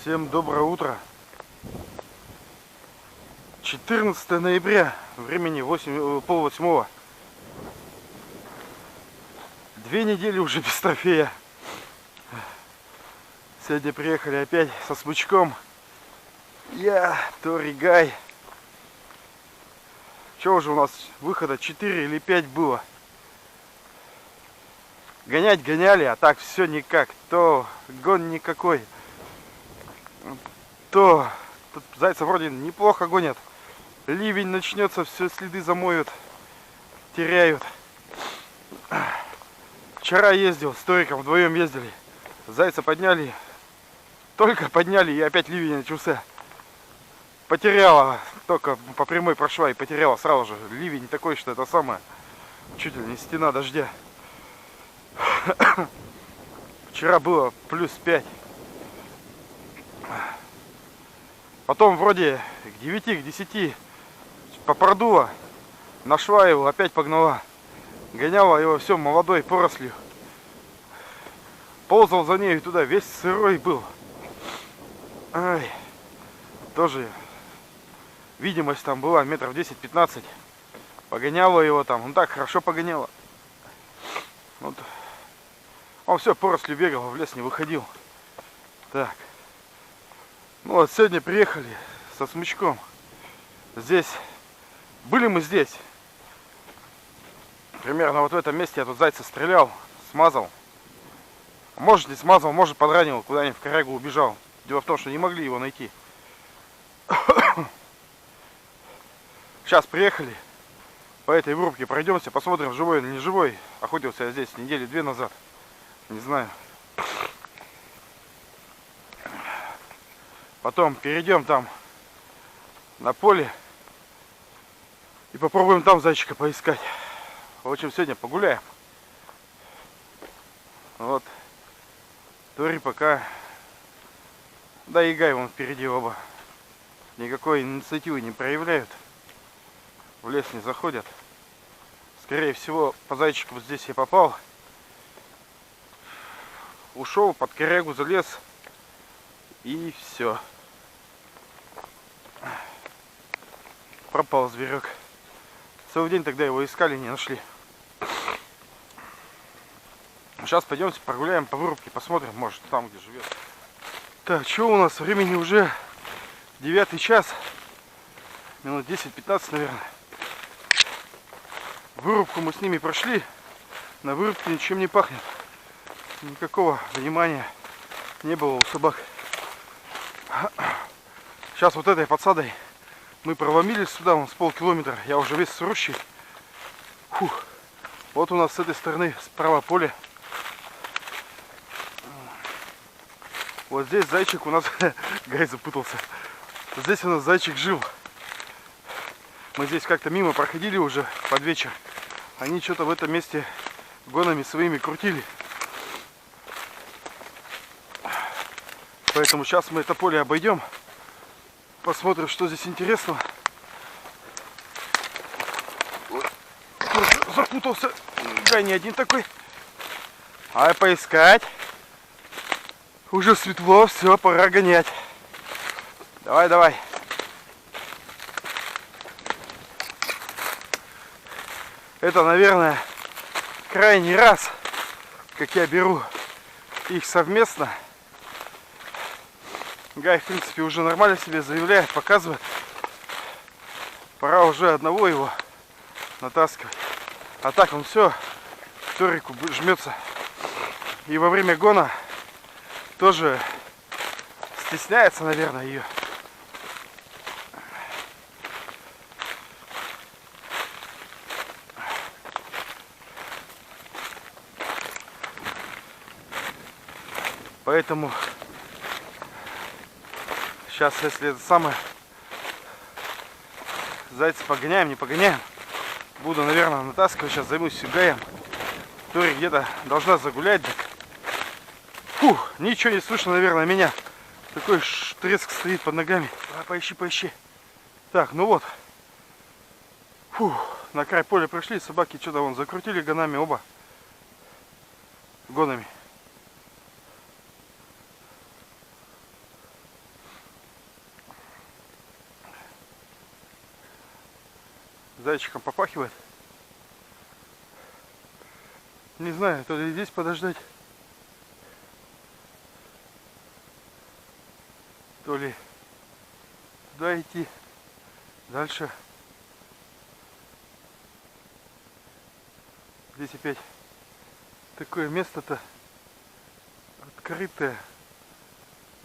Всем доброе утро. 14 ноября, времени 7:30. 2 недели уже без трофея. Сегодня приехали опять со смычком. Я, Тори, Гай. Что уже у нас выхода 4 или 5 было. Гонять гоняли, а так все никак. То гон никакой. То тут зайцы вроде неплохо гонят. Ливень начнется, все следы замоют, теряют. Вчера ездил с Ториком, вдвоем ездили. Зайца подняли. Только подняли, и опять ливень начался. Потеряла, только по прямой прошла и потеряла сразу же. Ливень такой, что это самое, чуть ли не стена дождя. Вчера было +5. Потом вроде к 9, к 10 попродула, нашла его, опять погнала. Гоняла его все молодой порослью. Ползал за ней туда, весь сырой был. Ай, тоже видимость там была метров 10-15. Погоняла его там, он так хорошо погоняла. Вот. Он все порослью бегал, в лес не выходил. Так. Ну вот сегодня приехали со смычком. Здесь. Были мы здесь. Примерно вот в этом месте я тут зайца стрелял, смазал. Может не смазал, может подранил, куда-нибудь в корягу убежал. Дело в том, что не могли его найти. Сейчас приехали. По этой вырубке пройдемся, посмотрим, живой или не живой. Охотился я здесь недели 2 назад. Не знаю. Потом перейдем там на поле и попробуем там зайчика поискать. В общем, сегодня погуляем. Вот. Тори пока. Да и Гай вон впереди оба. Никакой инициативы не проявляют. В лес не заходят. Скорее всего, по зайчику здесь я попал. Ушел, под корягу залез. И все. Пропал зверек. Целый день тогда его искали, не нашли. Сейчас пойдемте прогуляем по вырубке, посмотрим, может там где живет. Так, что у нас? Времени уже 9 час. Минут 10-15, наверное. Вырубку мы с ними прошли. На вырубке ничем не пахнет. Никакого внимания не было у собак. Сейчас вот этой подсадой мы проломились сюда, вон с полкилометра. Я уже весь срущий. Фух. Вот у нас с этой стороны справа поле. Вот здесь зайчик у нас, Гай запутался. Здесь у нас зайчик жил. Мы здесь как-то мимо проходили уже под вечер. Они что-то в этом месте гонами своими крутили. Поэтому сейчас мы это поле обойдем. Посмотрим, что здесь интересного. Запутался. Гай не один такой. А поискать. Уже светло, все, пора гонять. Давай, давай. Это, наверное, крайний раз, как я беру их совместно. Гай, в принципе, уже нормально себе заявляет, показывает. Пора уже одного его натаскивать. А так он все к Торику жмется. И во время гона тоже стесняется, наверное, ее. Поэтому сейчас, если это самое, зайца погоняем, не погоняем, буду, наверное, натаскивать. Сейчас займусь Гаем. Тори где-то должна загулять. Так. Фух, ничего не слышно, наверное, меня. Такой треск стоит под ногами. Давай, поищи, поищи. Так, ну вот. Фух, на край поля пришли, собаки что-то вон закрутили гонами оба. Гонами. Зайчиком попахивает. Не знаю, то ли здесь подождать, то ли туда идти дальше. Здесь опять такое место-то открытое.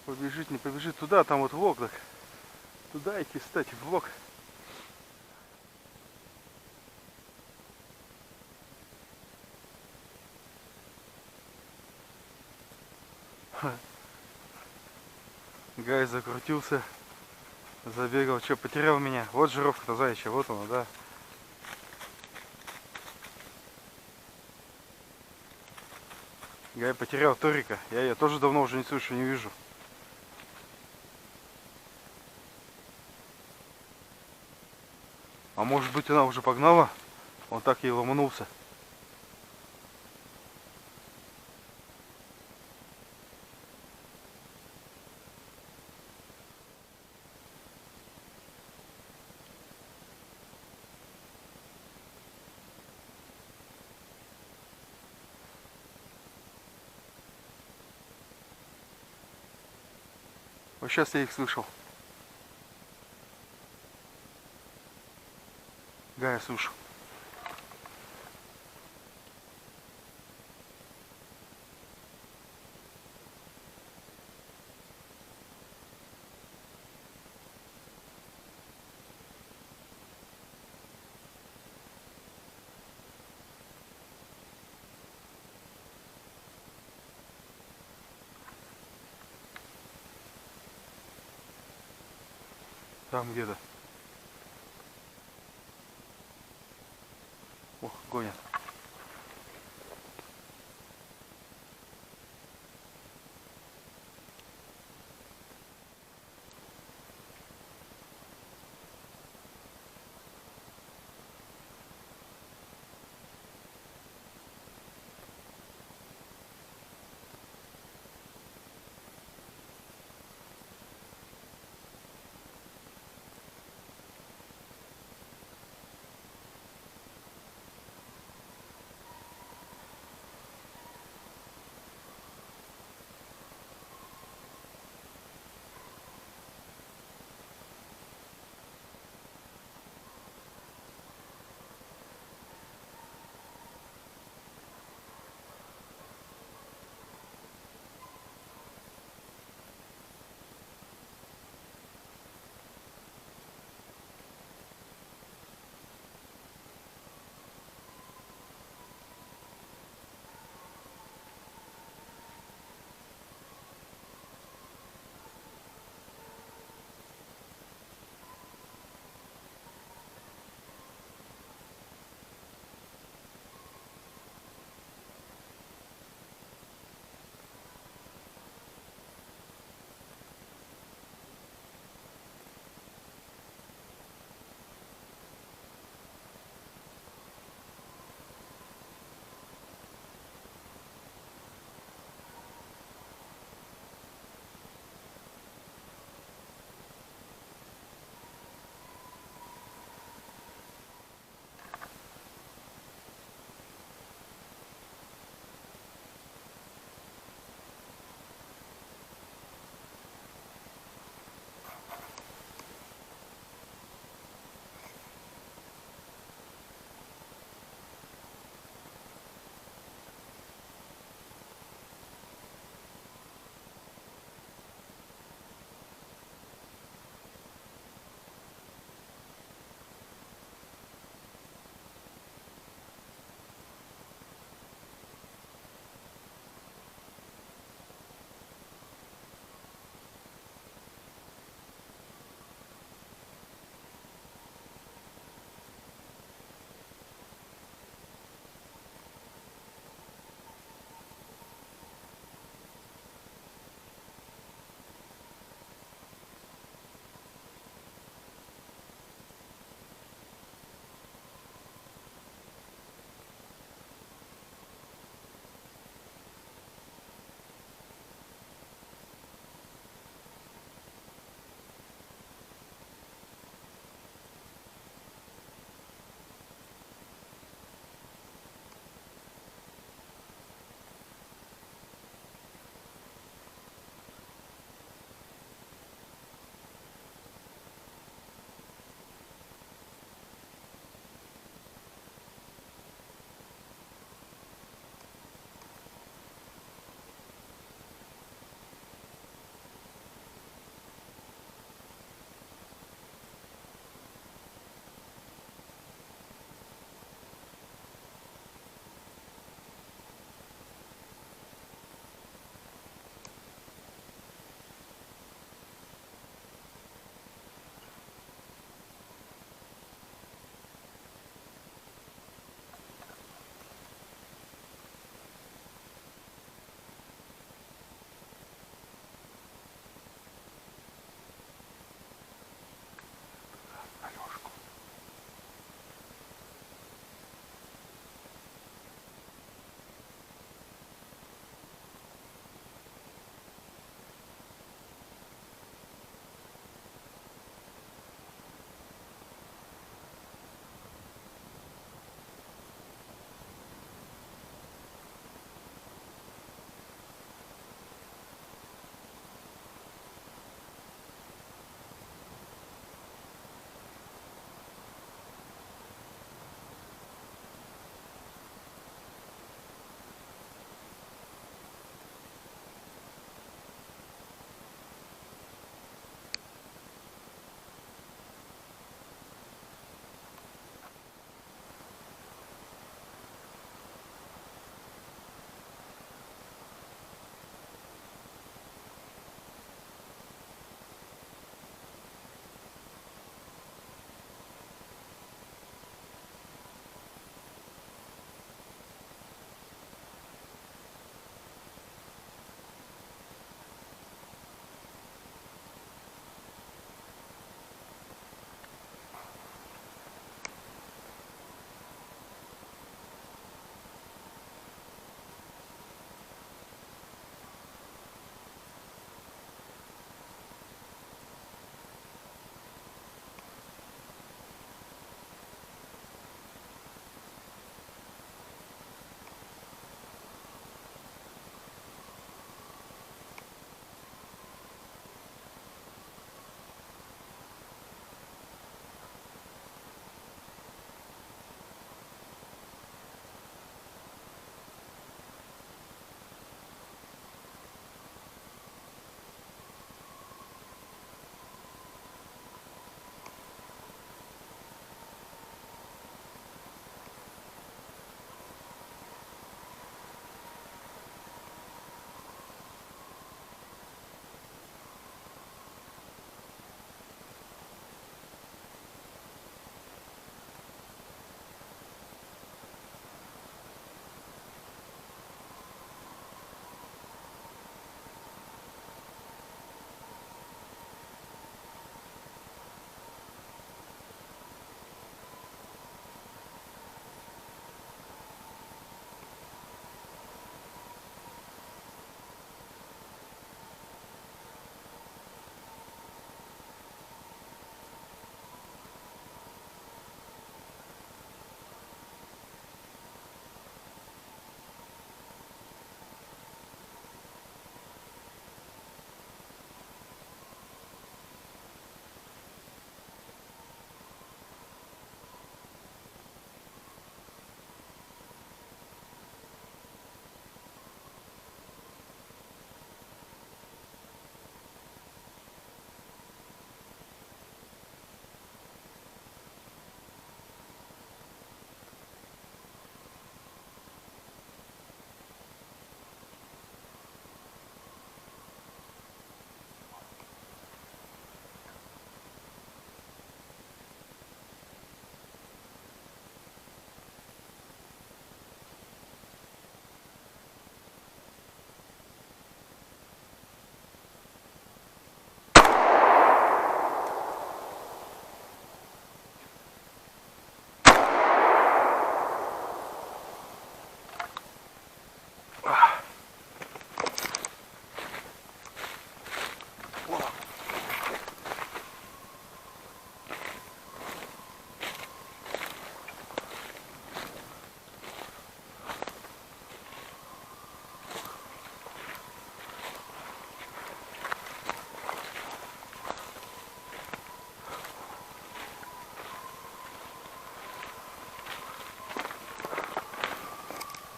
Побежит, не побежит туда, там вот влог, так туда идти, кстати, влог. Гай закрутился, забегал, что, потерял меня. Вот жировка-то заячья, вот она, да. Гай потерял Торика, я ее тоже давно уже не слышу, не вижу. А может быть она уже погнала? Он так ей ломанулся. Вот сейчас я их слышал. Гая слышу. Там где-то. О, гонят.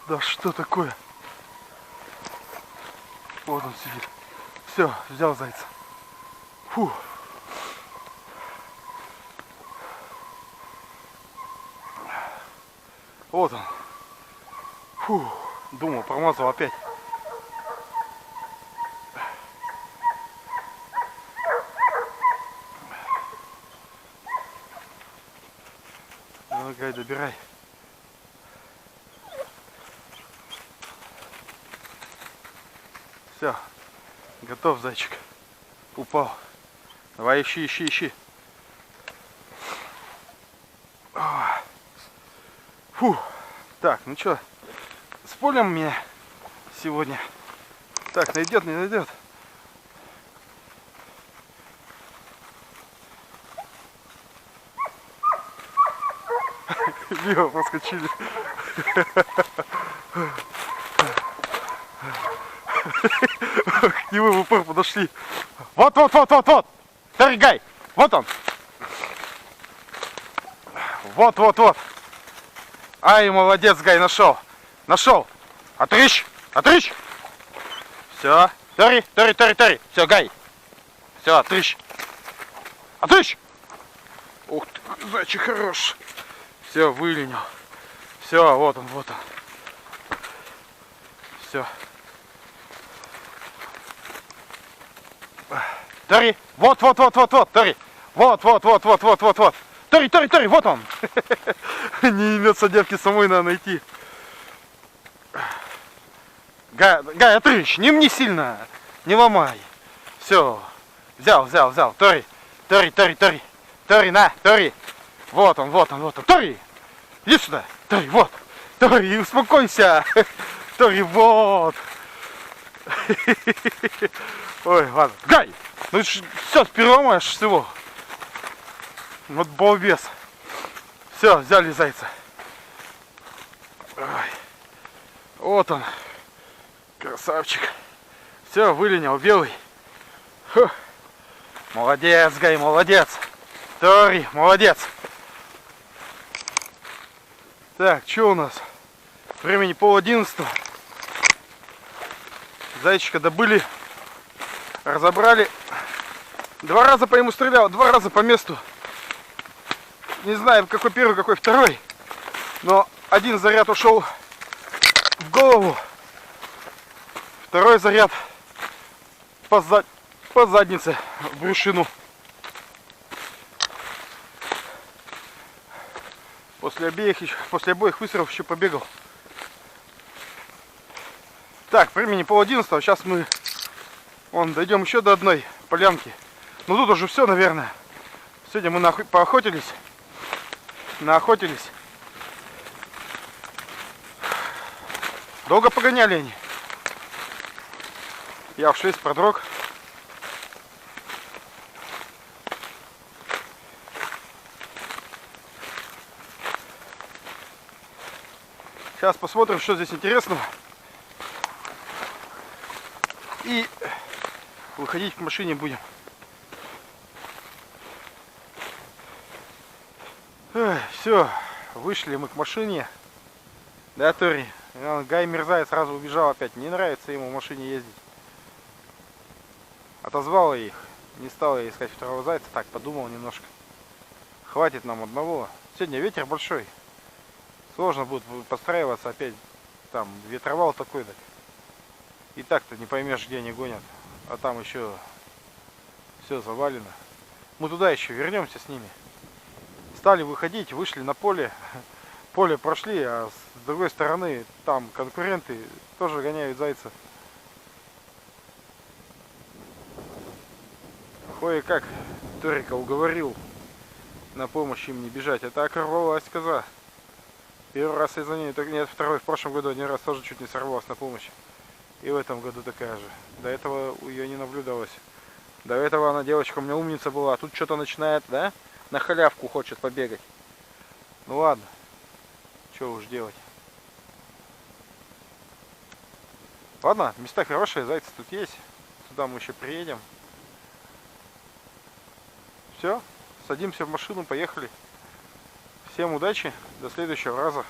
Да что такое? Вот он сидит. Все, взял зайца. Фу. Вот он. Фу. Думал, промазал опять. Ну, Гай, добирай. Все, готов, зайчик. Упал. Давай, ищи, ищи, ищи. Фу. Так, ну что, с полем меня сегодня. Так, найдет, не найдет. Мимо проскочили. К нему в упор подошли. Вот, вот, вот, вот, вот. Старый Гай. Вот он. Вот, вот, вот. Ай, молодец, Гай, нашел. Нашел. Отрыщ. Отрыщ. Все. Тори, тори, тори, тори. Все, Гай. Все, отрыщ. Отрыщ. Ух ты, зайчик хорош. Все, выленил. Все, вот он, вот он. Все. Тори. Вот, вот, вот, вот, вот, Тори. Вот, вот, вот, вот, вот, вот, вот. Тори, Тори, Тори, вот он. Не имется девки, самой надо найти. Гай, отрыщ, не сильно. Не ломай. Все. Взял, взял, взял. Тори, Тори, Тори, Тори. Тори, на, Тори. Вот он, вот он, вот он. Тори, иди сюда. Тори, вот. Тори, успокойся. Тори, вот. Ой, ладно. Гай, ну все, переломаешь всего. Вот балбес. Все, взяли зайца. Ой. Вот он. Красавчик. Все, выленил, белый. Фу. Молодец, Гай, молодец. Тори, молодец. Так, что у нас? Времени 10:30. Зайчика добыли. Разобрали. 2 раза по нему стрелял, 2 раза по месту. Не знаю, какой первый, какой второй. Но один заряд ушел в голову. Второй заряд по заднице, в брюшину. После обоих выстрелов еще побегал. Так, времени 10:30. Сейчас мы дойдем еще до одной полянки. Ну тут уже все, наверное. Сегодня мы поохотились. Наохотились. Долго погоняли они. Я в 6 продрог. Сейчас посмотрим, что здесь интересного. И выходить к машине будем. Все, вышли мы к машине. Да, Тори? Гай мерзает, сразу убежал опять. Не нравится ему в машине ездить. Отозвал их. Не стал я искать второго зайца. Так, подумал немножко. Хватит нам одного. Сегодня ветер большой. Сложно будет постраиваться опять. Там ветровал такой. Так. И так-то не поймешь, где они гонят. А там еще все завалено. Мы туда еще вернемся с ними. Стали выходить, вышли на поле. Поле прошли, а с другой стороны там конкуренты тоже гоняют зайца. Кое-как Торика уговорил на помощь им не бежать. Это окорвалась коза. Первый раз из-за нее, нет, второй, в прошлом году один раз тоже чуть не сорвалась на помощь. И в этом году такая же. До этого у ее не наблюдалось. До этого она, девочка, у меня умница была. А тут что-то начинает, да? На халявку хочет побегать. Ну ладно. Что уж делать. Ладно, места хорошие, зайцы тут есть. Сюда мы еще приедем. Все, садимся в машину, поехали. Всем удачи, до следующего раза.